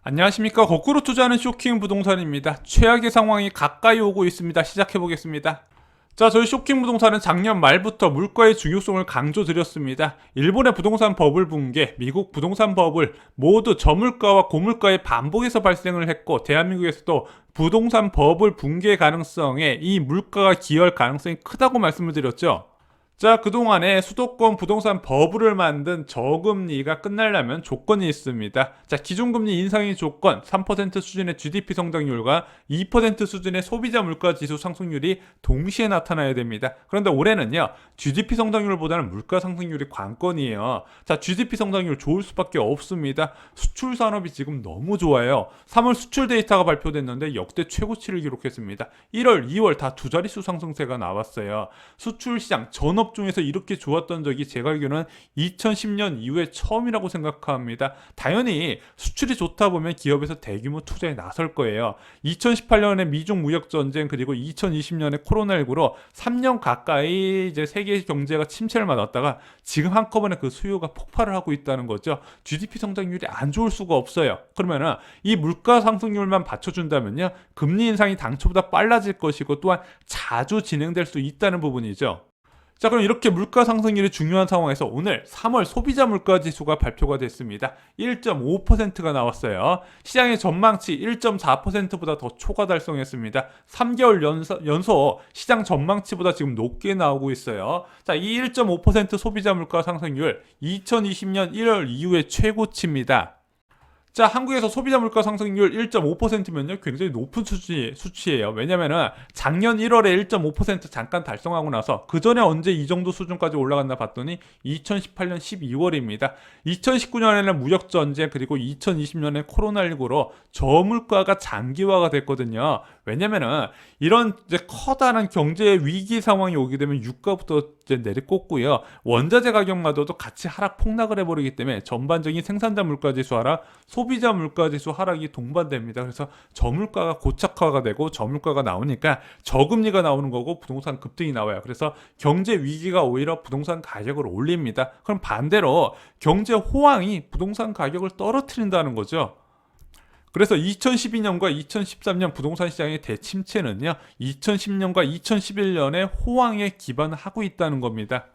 안녕하십니까. 거꾸로 투자하는 쇼킹 부동산입니다. 최악의 상황이 가까이 오고 있습니다. 시작해보겠습니다. 자, 저희 쇼킹 부동산은 작년 말부터 물가의 중요성을 강조드렸습니다. 일본의 부동산 버블 붕괴, 미국 부동산 버블 모두 저물가와 고물가의 반복에서 발생을 했고, 대한민국에서도 부동산 버블 붕괴 가능성에 이 물가가 기여할 가능성이 크다고 말씀을 드렸죠. 자, 그동안에 수도권 부동산 버블을 만든 저금리가 끝나려면 조건이 있습니다. 자, 기준금리 인상의 조건 3% 수준의 GDP 성장률과 2% 수준의 소비자 물가 지수 상승률이 동시에 나타나야 됩니다. 그런데 올해는요, GDP 성장률보다는 물가 상승률이 관건이에요. 자, GDP 성장률 좋을 수밖에 없습니다. 수출 산업이 지금 너무 좋아요. 3월 수출 데이터가 발표됐는데 역대 최고치를 기록했습니다. 1월, 2월 다 두 자릿수 상승세가 나왔어요. 수출 시장 전업 중에서 이렇게 좋았던 적이 제가 알기로는 2010년 이후에 처음이라고 생각합니다. 당연히 수출이 좋다 보면 기업에서 대규모 투자에 나설 거예요. 2018년에 미중 무역 전쟁 그리고 2020년에 코로나19로 3년 가까이 이제 세계 경제가 침체를 맞았다가 지금 한꺼번에 그 수요가 폭발을 하고 있다는 거죠. GDP 성장률이 안 좋을 수가 없어요. 그러면은 이 물가 상승률만 받쳐준다면요, 금리 인상이 당초보다 빨라질 것이고 또한 자주 진행될 수 있다는 부분이죠. 자, 그럼 이렇게 물가 상승률이 중요한 상황에서 오늘 3월 소비자 물가 지수가 발표가 됐습니다. 1.5%가 나왔어요. 시장의 전망치 1.4%보다 더 초과 달성했습니다. 3개월 연속 시장 전망치보다 지금 높게 나오고 있어요. 자, 이 1.5% 소비자 물가 상승률 2020년 1월 이후의 최고치입니다. 자, 한국에서 소비자 물가 상승률 1.5%면요, 굉장히 높은 수치예요. 왜냐면은 작년 1월에 1.5% 잠깐 달성하고 나서 그 전에 언제 이 정도 수준까지 올라갔나 봤더니 2018년 12월입니다. 2019년에는 무역 전쟁 그리고 2020년에 코로나19로 저물가가 장기화가 됐거든요. 왜냐면은 이런 이제 커다란 경제 위기 상황이 오게 되면 유가부터 이제 내리꽂고요. 원자재 가격마저도 같이 하락 폭락을 해버리기 때문에 전반적인 생산자 물가지수 하락, 소비자 물가지수 하락이 동반됩니다. 그래서 저물가가 고착화가 되고 저물가가 나오니까 저금리가 나오는 거고 부동산 급등이 나와요. 그래서 경제 위기가 오히려 부동산 가격을 올립니다. 그럼 반대로 경제 호황이 부동산 가격을 떨어뜨린다는 거죠. 그래서 2012년과 2013년 부동산 시장의 대침체는요, 2010년과 2011년의 호황에 기반하고 있다는 겁니다.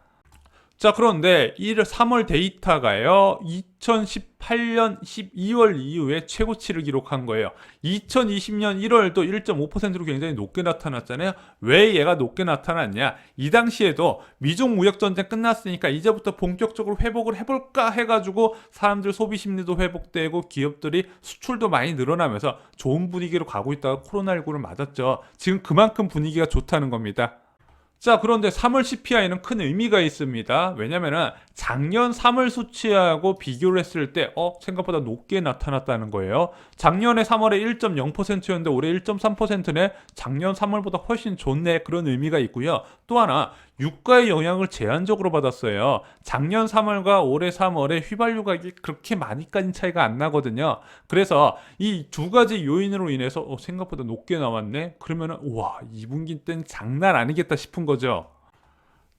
자, 그런데 3월 데이터가요, 2018년 12월 이후에 최고치를 기록한 거예요. 2020년 1월도 1.5%로 굉장히 높게 나타났잖아요. 왜 얘가 높게 나타났냐? 이 당시에도 미중 무역 전쟁 끝났으니까 이제부터 본격적으로 회복을 해볼까 해가지고 사람들 소비 심리도 회복되고 기업들이 수출도 많이 늘어나면서 좋은 분위기로 가고 있다가 코로나19를 맞았죠. 지금 그만큼 분위기가 좋다는 겁니다. 자, 그런데 3월 CPI는 큰 의미가 있습니다. 왜냐면은 작년 3월 수치하고 비교를 했을 때 생각보다 높게 나타났다는 거예요. 작년에 3월에 1.0%였는데 올해 1.3%네. 작년 3월보다 훨씬 좋네. 그런 의미가 있고요. 또 하나, 유가의 영향을 제한적으로 받았어요. 작년 3월과 올해 3월에 휘발유 가격이 그렇게 많이까지 차이가 안 나거든요. 그래서 이 두 가지 요인으로 인해서 생각보다 높게 나왔네. 그러면은 우와, 2분기 때는 장난 아니겠다 싶은 거죠.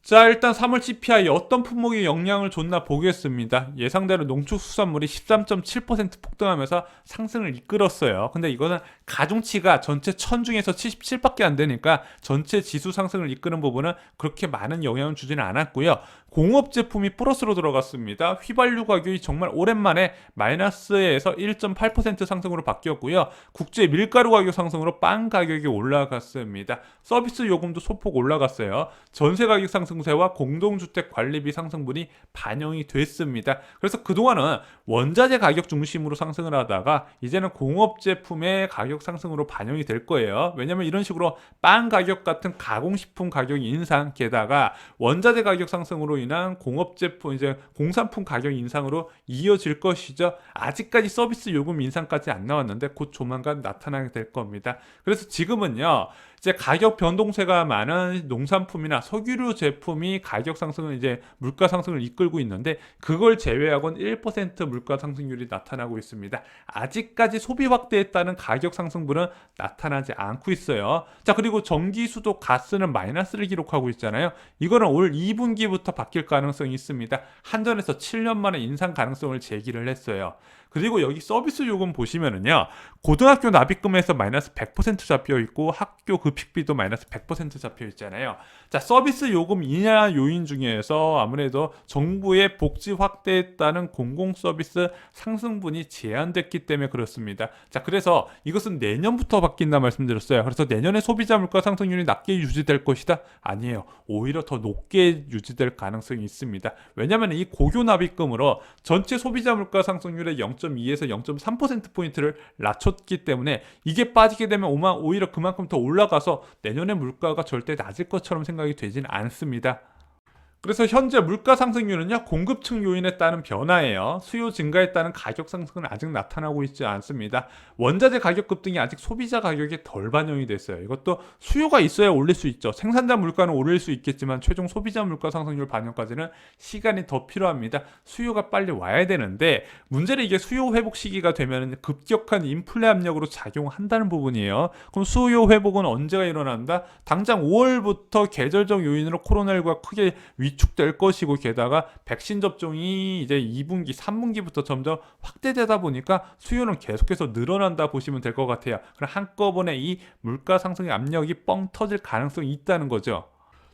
자, 일단 3월 CPI 어떤 품목이 영향을 줬나 보겠습니다. 예상대로 농축수산물이 13.7% 폭등하면서 상승을 이끌었어요. 근데 이거는 가중치가 전체 1000 중에서 77밖에 안 되니까 전체 지수 상승을 이끄는 부분은 그렇게 많은 영향을 주지는 않았고요. 공업 제품이 플러스로 들어갔습니다. 휘발유 가격이 정말 오랜만에 마이너스에서 1.8% 상승으로 바뀌었고요. 국제 밀가루 가격 상승으로 빵 가격이 올라갔습니다. 서비스 요금도 소폭 올라갔어요. 전세 가격 상승세와 공동주택 관리비 상승분이 반영이 됐습니다. 그래서 그동안은 원자재 가격 중심으로 상승을 하다가 이제는 공업 제품의 가격 상승으로 반영이 될 거예요. 왜냐면 이런 식으로 빵 가격 같은 가공식품 가격 인상, 게다가 원자재 가격 상승으로 인한 공업 제품, 이제 공산품 가격 인상으로 이어질 것이죠. 아직까지 서비스 요금 인상까지 안 나왔는데 곧 조만간 나타나게 될 겁니다. 그래서 지금은요, 이제 가격 변동세가 많은 농산품이나 석유류 제품이 가격 상승을, 이제 물가 상승을 이끌고 있는데 그걸 제외하고는 1% 물가 상승률이 나타나고 있습니다. 아직까지 소비 확대에 따른 가격 상승분은 나타나지 않고 있어요. 자, 그리고 전기, 수도, 가스는 마이너스를 기록하고 있잖아요. 이거는 올 2분기부터 바뀔 가능성이 있습니다. 한전에서 7년 만에 인상 가능성을 제기를 했어요. 그리고 여기 서비스 요금 보시면은요, 고등학교 납입금에서 마이너스 100% 잡혀 있고 학교 급식비도 마이너스 100% 잡혀 있잖아요. 자, 서비스 요금 인하 요인 중에서 아무래도 정부의 복지 확대에 따른 공공 서비스 상승분이 제한됐기 때문에 그렇습니다. 자, 그래서 이것은 내년부터 바뀐다 말씀드렸어요. 그래서 내년에 소비자 물가 상승률이 낮게 유지될 것이다? 아니에요. 오히려 더 높게 유지될 가능성이 있습니다. 왜냐하면 이 고교 납입금으로 전체 소비자 물가 상승률의 0.2에서 0.3%포인트를 낮췄기 때문에 이게 빠지게 되면 오히려 그만큼 더 올라가서 내년에 물가가 절대 낮을 것처럼 생각이 되진 않습니다. 그래서 현재 물가 상승률은요, 공급층 요인에 따른 변화예요. 수요 증가에 따른 가격 상승은 아직 나타나고 있지 않습니다. 원자재 가격 급등이 아직 소비자 가격에 덜 반영이 됐어요. 이것도 수요가 있어야 올릴 수 있죠. 생산자 물가는 오를 수 있겠지만 최종 소비자 물가 상승률 반영까지는 시간이 더 필요합니다. 수요가 빨리 와야 되는데 문제는 이게 수요 회복 시기가 되면 급격한 인플레 압력으로 작용한다는 부분이에요. 그럼 수요 회복은 언제가 일어난다? 당장 5월부터 계절적 요인으로 코로나19가 크게 위축될 것이고, 게다가 백신 접종이 이제 2분기, 3분기부터 점점 확대되다 보니까 수요는 계속해서 늘어난다 보시면 될 것 같아요. 그럼 한꺼번에 이 물가 상승의 압력이 뻥 터질 가능성이 있다는 거죠.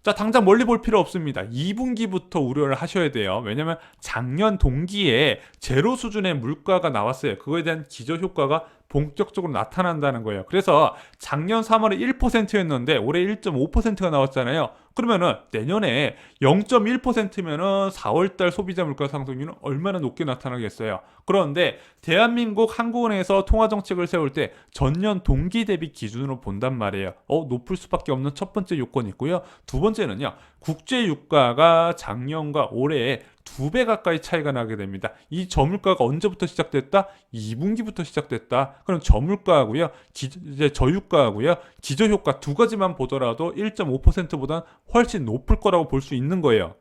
자, 당장 멀리 볼 필요 없습니다. 2분기부터 우려를 하셔야 돼요. 왜냐면 작년 동기에 제로 수준의 물가가 나왔어요. 그거에 대한 기저효과가 본격적으로 나타난다는 거예요. 그래서 작년 3월에 1%였는데 올해 1.5%가 나왔잖아요. 그러면은 내년에 0.1%면은 4월달 소비자 물가 상승률은 얼마나 높게 나타나겠어요. 그런데 대한민국 한국은행에서 통화 정책을 세울 때 전년 동기 대비 기준으로 본단 말이에요. 높을 수밖에 없는 첫 번째 요건이 있고요. 두 번째는요, 국제 유가가 작년과 올해에 2배 가까이 차이가 나게 됩니다. 이 저물가가 언제부터 시작됐다? 2분기부터 시작됐다. 그럼 저물가하고요, 이제 저유가하고요, 기저효과 두 가지만 보더라도 1.5%보다 훨씬 높을 거라고 볼 수 있는 거예요.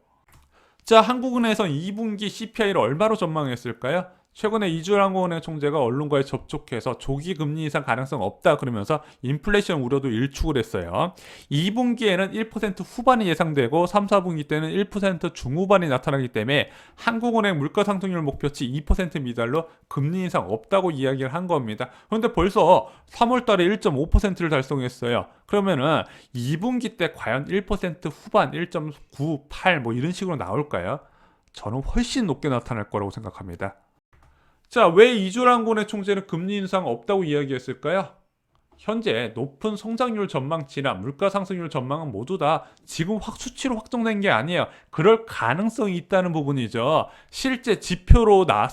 자, 한국은행에서 2분기 CPI를 얼마로 전망했을까요? 최근에 이주환공은행 총재가 언론과의 접촉해서 조기 금리 인상 가능성 없다 그러면서 인플레이션 우려도 일축을 했어요. 2분기에는 1% 후반이 예상되고 3, 4분기 때는 1% 중후반이 나타나기 때문에 한국은행 물가 상승률 목표치 2% 미달로 금리 인상 없다고 이야기를 한 겁니다. 그런데 벌써 3월 달에 1.5%를 달성했어요. 그러면은 2분기 때 과연 1% 후반 1.98 뭐 이런 식으로 나올까요? 저는 훨씬 높게 나타날 거라고 생각합니다. 자, 왜 이주환군의 총재는 금리 인상 없다고 이야기했을까요? 현재 높은 성장률 전망치나 물가 상승률 전망은 모두 다 지금 수치로 확정된 게 아니에요. 그럴 가능성이 있다는 부분이죠. 실제 지표가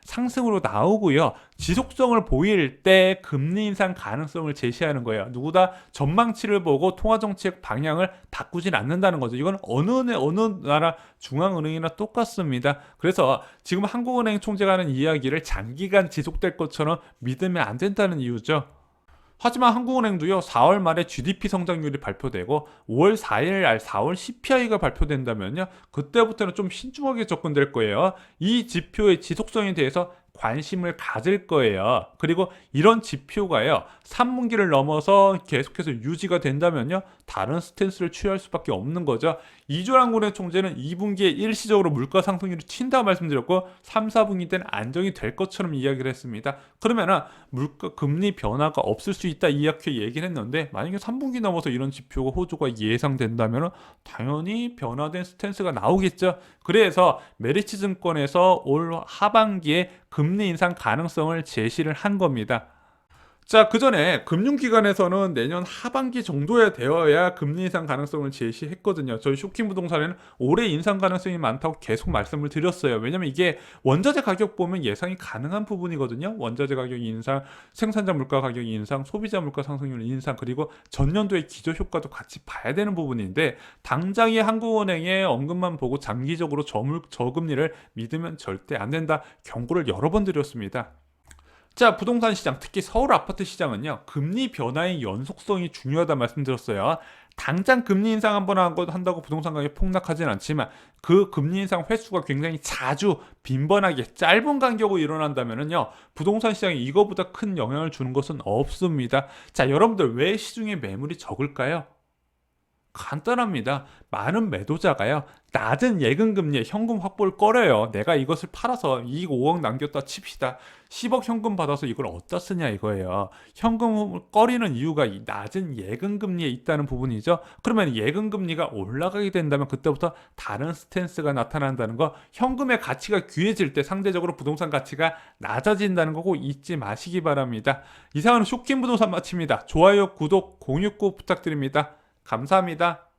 상승으로 나오고요. 지속성을 보일 때 금리 인상 가능성을 제시하는 거예요. 누구다 전망치를 보고 통화정책 방향을 바꾸진 않는다는 거죠. 이건 어느 나라 중앙은행이나 똑같습니다. 그래서 지금 한국은행 총재가 하는 이야기를 장기간 지속될 것처럼 믿으면 안 된다는 이유죠. 하지만 한국은행도요, 4월 말에 GDP 성장률이 발표되고 5월 4일 4월 CPI가 발표된다면요, 그때부터는 좀 신중하게 접근될 거예요. 이 지표의 지속성에 대해서 관심을 가질 거예요. 그리고 이런 지표가요, 3분기를 넘어서 계속해서 유지가 된다면요, 다른 스탠스를 취할 수밖에 없는 거죠. 이주환군의 총재는 2분기에 일시적으로 물가 상승률이 튄다 말씀드렸고 3, 4분기 때는 안정이 될 것처럼 이야기를 했습니다. 그러면은 물가 금리 변화가 없을 수 있다 이렇게 얘기를 했는데, 만약에 3분기 넘어서 이런 지표가 호조가 예상된다면 당연히 변화된 스탠스가 나오겠죠. 그래서 메리츠증권에서 올 하반기에 금리 인상 가능성을 제시를 한 겁니다. 자, 그 전에 금융기관에서는 내년 하반기 정도에 되어야 금리 인상 가능성을 제시했거든요. 저희 쇼킹부동산에는 올해 인상 가능성이 많다고 계속 말씀을 드렸어요. 왜냐면 이게 원자재 가격 보면 예상이 가능한 부분이거든요. 원자재 가격 인상, 생산자 물가 가격 인상, 소비자 물가 상승률 인상, 그리고 전년도의 기저효과도 같이 봐야 되는 부분인데, 당장의 한국은행의 언급만 보고 장기적으로 저금리를 믿으면 절대 안 된다 경고를 여러 번 드렸습니다. 자, 부동산 시장, 특히 서울 아파트 시장은요, 금리 변화의 연속성이 중요하다 말씀드렸어요. 당장 금리 인상 한번 한다고 부동산 가격이 폭락하진 않지만 그 금리 인상 횟수가 굉장히 자주 빈번하게 짧은 간격으로 일어난다면요, 부동산 시장에 이거보다 큰 영향을 주는 것은 없습니다. 자, 여러분들 왜 시중에 매물이 적을까요? 간단합니다. 많은 매도자가요, 낮은 예금금리에 현금 확보를 꺼려요. 내가 이것을 팔아서 이익 5억 남겼다 칩시다. 10억 현금 받아서 이걸 어디다 쓰냐 이거예요. 현금을 꺼리는 이유가 이 낮은 예금금리에 있다는 부분이죠. 그러면 예금금리가 올라가게 된다면 그때부터 다른 스탠스가 나타난다는 거, 현금의 가치가 귀해질 때 상대적으로 부동산 가치가 낮아진다는 거고 잊지 마시기 바랍니다. 이상은 쇼킹 부동산 마칩니다. 좋아요, 구독, 공유 꼭 부탁드립니다. 감사합니다.